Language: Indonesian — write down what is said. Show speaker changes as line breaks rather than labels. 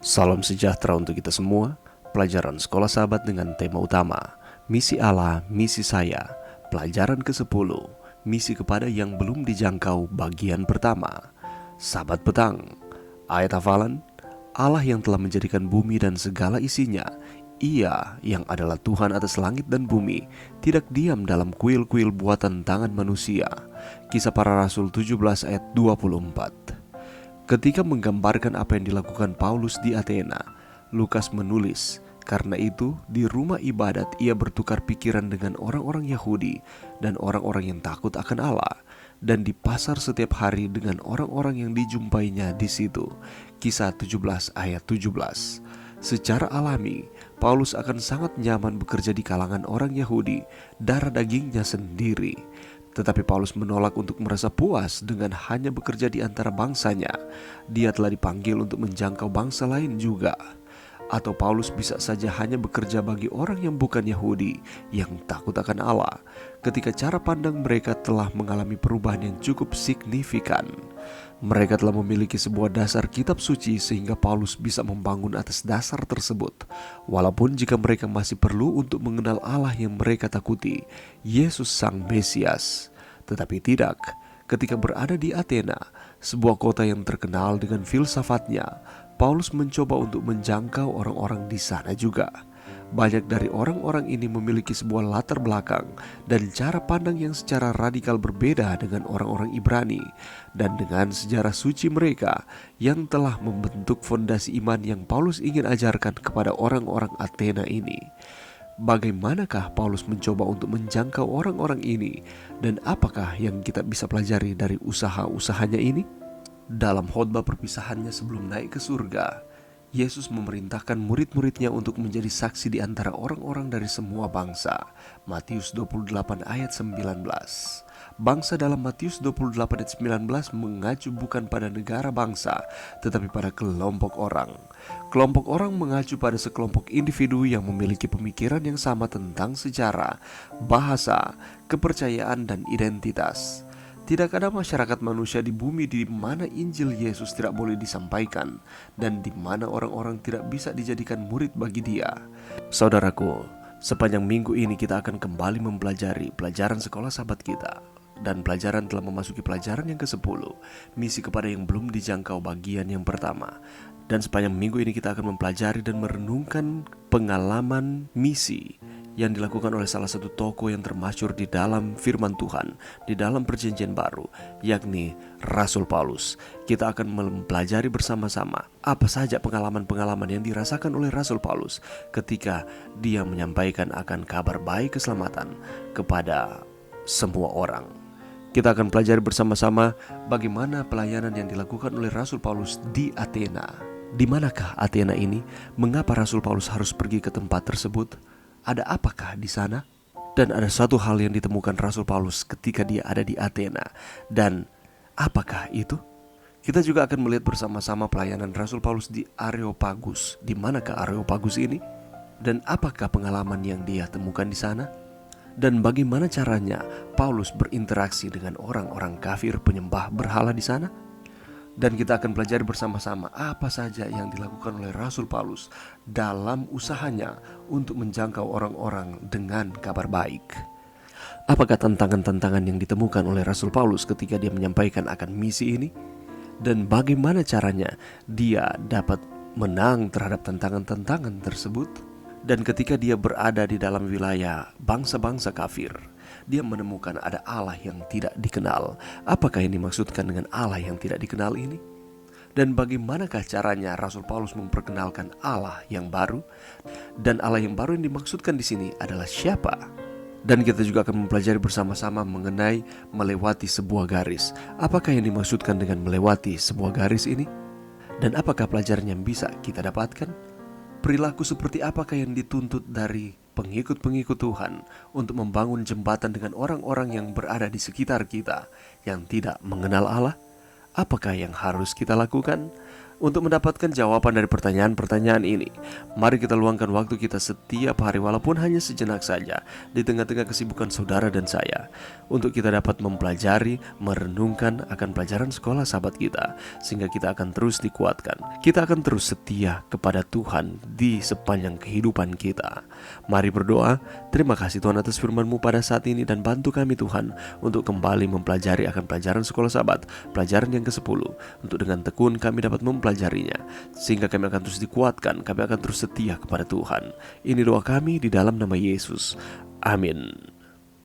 Salam sejahtera untuk kita semua. Pelajaran Sekolah Sahabat dengan tema utama Misi Allah, Misi Saya. Pelajaran ke-10, Misi kepada yang belum dijangkau, bagian pertama. Sahabat petang, ayat hafalan, Allah yang telah menjadikan bumi dan segala isinya, Ia yang adalah Tuhan atas langit dan bumi, tidak diam dalam kuil-kuil buatan tangan manusia. Kisah Para Rasul 17 ayat 24. Ketika menggambarkan apa yang dilakukan Paulus di Athena, Lukas menulis, "Karena itu, di rumah ibadat ia bertukar pikiran dengan orang-orang Yahudi dan orang-orang yang takut akan Allah, dan di pasar setiap hari dengan orang-orang yang dijumpainya di situ." Kisah 17 ayat 17. Secara alami, Paulus akan sangat nyaman bekerja di kalangan orang Yahudi, darah dagingnya sendiri. Tetapi Paulus menolak untuk merasa puas dengan hanya bekerja di antara bangsanya. Dia telah dipanggil untuk menjangkau bangsa lain juga. Atau Paulus bisa saja hanya bekerja bagi orang yang bukan Yahudi, yang takut akan Allah, ketika cara pandang mereka telah mengalami perubahan yang cukup signifikan. Mereka telah memiliki sebuah dasar kitab suci sehingga Paulus bisa membangun atas dasar tersebut. Walaupun jika mereka masih perlu untuk mengenal Allah yang mereka takuti, Yesus Sang Mesias. Tetapi tidak, ketika berada di Athena, sebuah kota yang terkenal dengan filsafatnya, Paulus mencoba untuk menjangkau orang-orang di sana juga. Banyak dari orang-orang ini memiliki sebuah latar belakang dan cara pandang yang secara radikal berbeda dengan orang-orang Ibrani dan dengan sejarah suci mereka yang telah membentuk fondasi iman yang Paulus ingin ajarkan kepada orang-orang Athena ini. Bagaimanakah Paulus mencoba untuk menjangkau orang-orang ini, dan apakah yang kita bisa pelajari dari usaha-usahanya ini? Dalam khotbah perpisahannya sebelum naik ke surga, Yesus memerintahkan murid-muridnya untuk menjadi saksi di antara orang-orang dari semua bangsa. Matius 28 ayat 19. Bangsa dalam Matius 28 ayat 19 mengacu bukan pada negara bangsa, tetapi pada kelompok orang. Kelompok orang mengacu pada sekelompok individu yang memiliki pemikiran yang sama tentang sejarah, bahasa, kepercayaan, dan identitas. Tidak ada masyarakat manusia di bumi di mana Injil Yesus tidak boleh disampaikan dan di mana orang-orang tidak bisa dijadikan murid bagi Dia. Saudaraku, sepanjang minggu ini kita akan kembali mempelajari pelajaran sekolah sahabat kita. Dan pelajaran telah memasuki pelajaran yang ke-10, misi kepada yang belum dijangkau, bagian yang pertama. Dan sepanjang minggu ini kita akan mempelajari dan merenungkan pengalaman misi yang dilakukan oleh salah satu tokoh yang termasyhur di dalam firman Tuhan, di dalam perjanjian baru, yakni Rasul Paulus. Kita akan mempelajari bersama-sama apa saja pengalaman-pengalaman yang dirasakan oleh Rasul Paulus ketika dia menyampaikan akan kabar baik keselamatan kepada semua orang. Kita akan pelajari bersama-sama bagaimana pelayanan yang dilakukan oleh Rasul Paulus di Athena. Di manakah Athena ini? Mengapa Rasul Paulus harus pergi ke tempat tersebut? Ada apakah di sana? Dan ada satu hal yang ditemukan Rasul Paulus ketika dia ada di Athena. Dan apakah itu? Kita juga akan melihat bersama-sama pelayanan Rasul Paulus di Areopagus. Di manakah Areopagus ini? Dan apakah pengalaman yang dia temukan di sana? Dan bagaimana caranya Paulus berinteraksi dengan orang-orang kafir penyembah berhala di sana? Dan kita akan pelajari bersama-sama apa saja yang dilakukan oleh Rasul Paulus dalam usahanya untuk menjangkau orang-orang dengan kabar baik. Apakah tantangan-tantangan yang ditemukan oleh Rasul Paulus ketika dia menyampaikan akan misi ini? Dan bagaimana caranya dia dapat menang terhadap tantangan-tantangan tersebut? Dan ketika dia berada di dalam wilayah bangsa-bangsa kafir, dia menemukan ada Allah yang tidak dikenal. Apakah yang dimaksudkan dengan Allah yang tidak dikenal ini? Dan bagaimanakah caranya Rasul Paulus memperkenalkan Allah yang baru? Dan Allah yang baru yang dimaksudkan di sini adalah siapa? Dan kita juga akan mempelajari bersama-sama mengenai melewati sebuah garis. Apakah yang dimaksudkan dengan melewati sebuah garis ini? Dan apakah pelajaran yang bisa kita dapatkan? Perilaku seperti apakah yang dituntut dari pengikut-pengikut Tuhan untuk membangun jembatan dengan orang-orang yang berada di sekitar kita yang tidak mengenal Allah? Apakah yang harus kita lakukan? Untuk mendapatkan jawaban dari pertanyaan-pertanyaan ini, mari kita luangkan waktu kita setiap hari walaupun hanya sejenak saja di tengah-tengah kesibukan saudara dan saya, untuk kita dapat mempelajari, merenungkan akan pelajaran sekolah sahabat kita, sehingga kita akan terus dikuatkan. Kita akan terus setia kepada Tuhan di sepanjang kehidupan kita. Mari berdoa. Terima kasih Tuhan atas firman-Mu pada saat ini, dan bantu kami Tuhan untuk kembali mempelajari akan pelajaran sekolah sahabat, pelajaran yang ke-10, untuk dengan tekun kami dapat mempelajarinya, sehingga kami akan terus dikuatkan, kami akan terus setia kepada Tuhan. Ini doa kami di dalam nama Yesus. Amin.